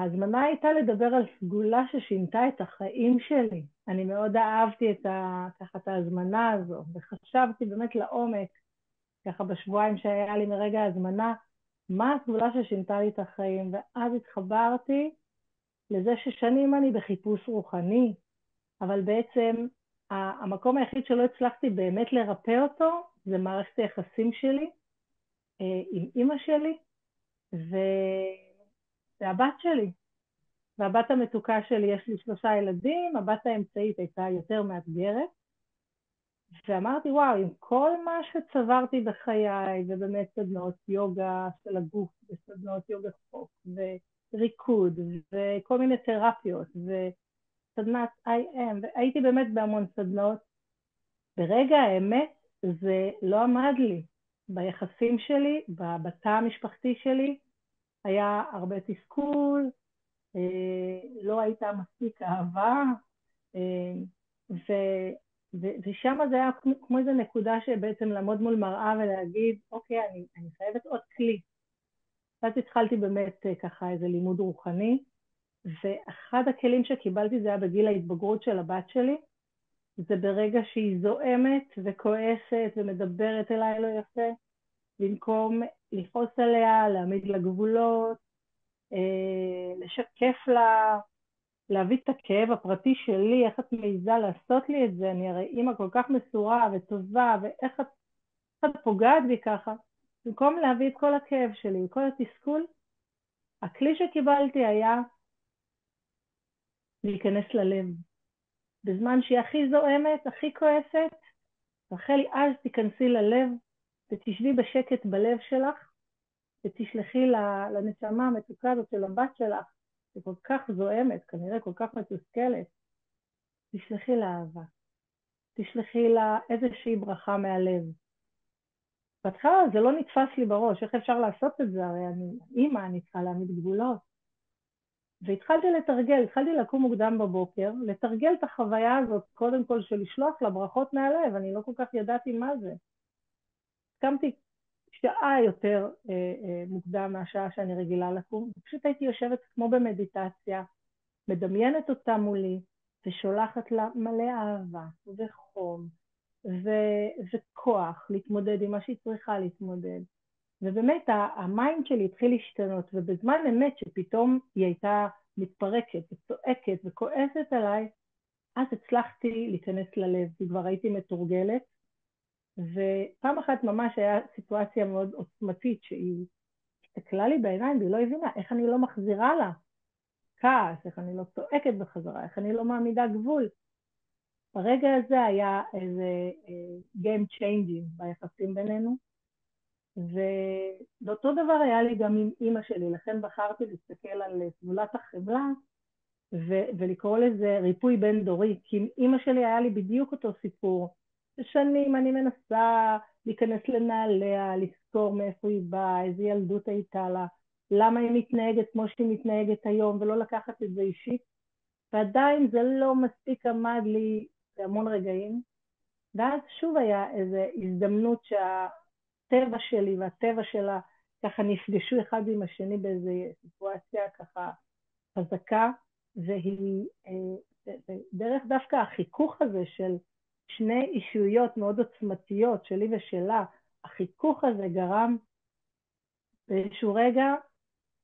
ההזמנה הייתה לדבר על סגולה ששינתה את החיים שלי. אני מאוד אהבתי ככה את ההזמנה הזו, וחשבתי באמת לעומק, ככה בשבועיים שהיה לי מרגע ההזמנה, מה הסגולה ששינתה לי את החיים, ואז התחברתי לזה ששנים אני בחיפוש רוחני, אבל בעצם המקום היחיד שלא הצלחתי באמת לרפא אותו, זה מערכת היחסים שלי עם אמא שלי, והבת שלי. והבת המתוקה שלי, יש לי 3 ילדים, הבת האמצעית הייתה יותר מאתגרת, ואמרתי, וואו, עם כל מה שצברתי בחיי, ובאמת סדנאות יוגה של הגוף, וסדנאות יוגה חוק, וריקוד, וכל מיני תרפיות, וסדנת IM, והייתי באמת בהמון סדנאות, ברגע האמת זה לא עמד לי. ביחסים שלי, בתא המשפחתי שלי, היה הרבה תסכול, לא הייתה מספיק אהבה, ושם זה היה כמו איזו נקודה שבעצם לעמוד מול מראה ולהגיד, אוקיי, אני חייבת עוד כלי. אז התחלתי באמת ככה איזה לימוד רוחני, ואחד הכלים שקיבלתי זה היה בגיל ההתבגרות של הבת שלי, זה ברגע שהיא זועמת וכועסת ומדברת אליי לא יפה, במקום לכעוס עליה, להעמיד לה גבולות, לשקף לה, להביא את הכאב הפרטי שלי, איך את מעיזה לעשות לי את זה, אני הרי אימא כל כך מסורה וטובה, ואיך את פוגעת בי ככה, במקום להביא את כל הכאב שלי, כל התסכול, הכלי שקיבלתי היה להיכנס ללב. בזמן שהיא הכי זועמת, הכי כועסת, רחלי, אז תיכנסי ללב, ותשבי בשקט בלב שלך, ותשלחי לנשמה המתוקה הזאת של הבת שלך, שכל כך זועמת, כנראה כל כך מתוסכלת, תשלחי לה אהבה, תשלחי לה איזושהי ברכה מהלב. בהתחלה זה לא נתפס לי בראש, איך אפשר לעשות את זה? הרי אימא, אני צריכה להעמיד גבולות. והתחלתי לתרגל, התחלתי לקום מוקדם בבוקר, לתרגל את החוויה הזאת, קודם כל של לשלוח לה ברכות מהלב, אני לא כל כך ידעתי מה זה. קמתי שעה יותר מוקדם מהשעה שאני רגילה לקום, פשוט הייתי יושבת כמו במדיטציה, מדמיינת אותה מולי, ושולחת לה מלא אהבה וחום וכוח להתמודד עם מה שהיא צריכה להתמודד. ובאמת המיינד שלי התחיל להשתנות, ובזמן אמת שפתאום היא הייתה מתפרקת וצועקת וכועסת עליי, אז הצלחתי להיכנס ללב, כי כבר הייתי מתורגלת, ופעם אחת ממש היה סיטואציה מאוד עוצמתית, שהיא הסתכלה לי בעיניים והיא לא הבינה איך אני לא מחזירה לה כעס, איך אני לא צועקת בחזרה, איך אני לא מעמידה גבול. ברגע הזה היה איזה game changing ביחסים בינינו, ואותו דבר היה לי גם עם אמא שלי, לכן בחרתי להסתכל על סגולת החמלה, ולקרוא לזה ריפוי בין דורי, כי עם אמא שלי היה לי בדיוק אותו סיפור, ששנים אני מנסה להיכנס לנעליה, לזכור מאיפה היא באה, איזה ילדות הייתה לה, למה היא מתנהגת כמו שהיא מתנהגת היום, ולא לקחת את זה אישית, ועדיין זה לא מספיק עמד לי בהמון רגעים, ואז שוב היה איזו הזדמנות שהטבע שלי והטבע שלה ככה נפגשו אחד עם השני באיזו סיטואציה ככה חזקה, והיא דרך דווקא החיכוך הזה של שני אישויות מאוד עוצמתיות שלי ושלה, החיכוך הזה גרם באיזשהו רגע,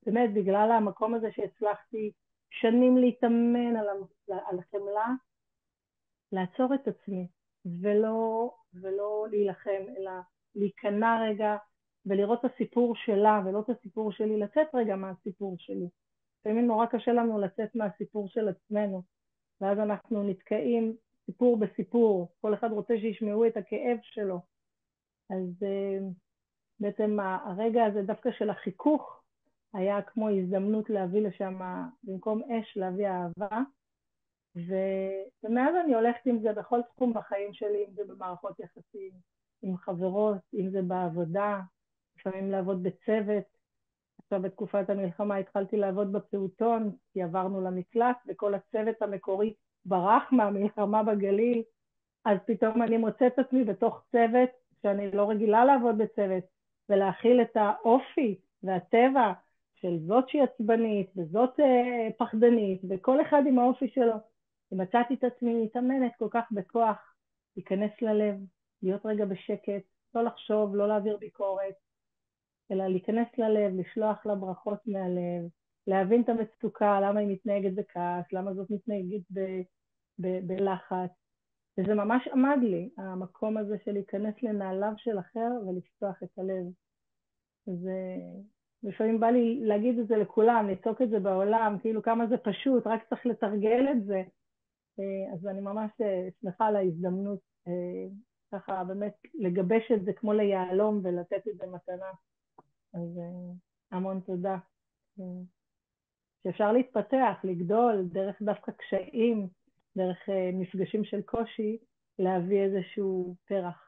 באמת בגלל המקום הזה שהצלחתי שנים להתאמן על החמלה, לעצור את עצמי ולא להילחם, אלא להיכנע רגע ולראות את הסיפור שלה ולא את הסיפור שלי, לצאת רגע מהסיפור שלי. לפעמים נורא קשה לנו לצאת מהסיפור של עצמנו, ואז אנחנו נתקעים סיפור בסיפור, כל אחד רוצה שישמעו את הכאב שלו. אז בעצם הרגע הזה דווקא של החיכוך היה כמו הזדמנות להביא לשם, במקום אש להביא אהבה, ומאז אני הולכת עם זה בכל תחום בחיים שלי, אם זה במערכות יחסים, עם חברות, אם זה בעבודה, לפעמים לעבוד בצוות. עכשיו בתקופת המלחמה התחלתי לעבוד בפעוטון, כי עברנו למקלט, וכל הצוות המקורי ברח מהמלחמה בגליל, אז פתאום אני מוצאת עצמי בתוך צוות, שאני לא רגילה לעבוד בצוות, ולהכיל את האופי והטבע של זאת שהיא עצבנית וזאת פחדנית, וכל אחד עם האופי שלו. ומצאתי את עצמי מתאמנת כל כך בכוח, להיכנס ללב, להיות רגע בשקט, לא לחשוב, לא להעביר ביקורת, אלא להיכנס ללב, לשלוח לה ברכות מהלב, להבין את המצוקה, למה היא מתנהגת בכעס, למה זאת מתנהגת בלחץ. וזה ממש עמד לי, המקום הזה של להיכנס לנעליו של אחר ולפתוח את הלב. זה... לפעמים בא לי להגיד את זה לכולם, לצעוק את זה בעולם, כאילו כמה זה פשוט, רק צריך לתרגל את זה. אז אני ממש שמחה על ההזדמנות, ככה באמת לגבש את זה כמו ליהלום ולתת את זה מתנה. אז המון תודה. שאפשר להתפתח, לגדול, דרך דווקא קשיים, דרך מפגשים של קושי, להביא איזשהו פרח.